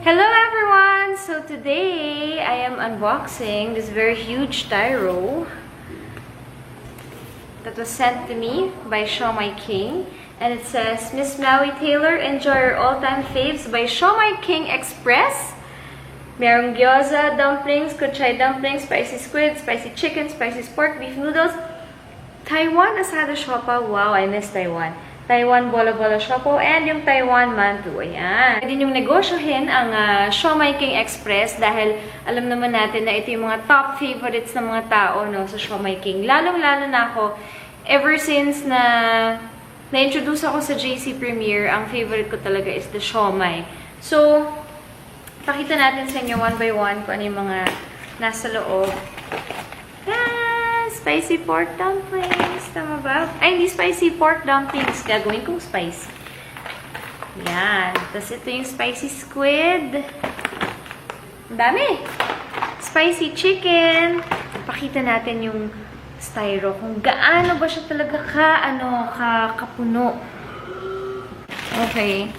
Hello everyone! So today, I am unboxing this very huge tyro that was sent to me by Siomai King. And it says, Miss Maui Taylor, enjoy your all-time faves by Siomai King Express. Merong gyoza, dumplings, kuchay dumplings, spicy squid, spicy chicken, spicy pork, beef noodles, Taiwan asado siopaw. Wow, I miss Taiwan. Taiwan bola-bola siopaw, and yung Taiwan mantu. Ayan. Pwede niyong negosyohin ang Siomai King Express dahil alam naman natin na ito yung mga top favorites ng mga tao no, sa Siomai King. Lalong-lalo na ako, ever since na-introduce ako sa JC Premier, ang favorite ko talaga is the siomai. So, pakita natin sa inyo one by one kung ano yung mga nasa loob. Spicy pork dumplings. Tama ba? Ay, hindi spicy pork dumplings. Gagawin kong spicy. Yan. Tapos ito yung spicy squid. Ang dami. Spicy chicken. Pakita natin yung styro. Kung gaano ba siya talaga kapuno. Okay.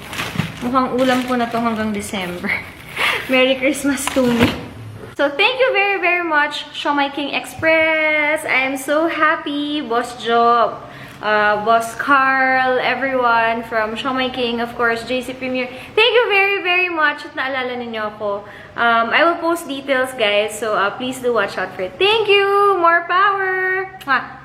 Mukhang ulam ko na to hanggang December. Merry Christmas to me. So, thank you very, very much, Siomai King Express. I am so happy, Boss Joe, Boss Carl, everyone from Siomai King, of course, JC Premier. Thank you very, very much at naalala ninyo ako. I will post details, guys, so please do watch out for it. Thank you! More power! Mwah!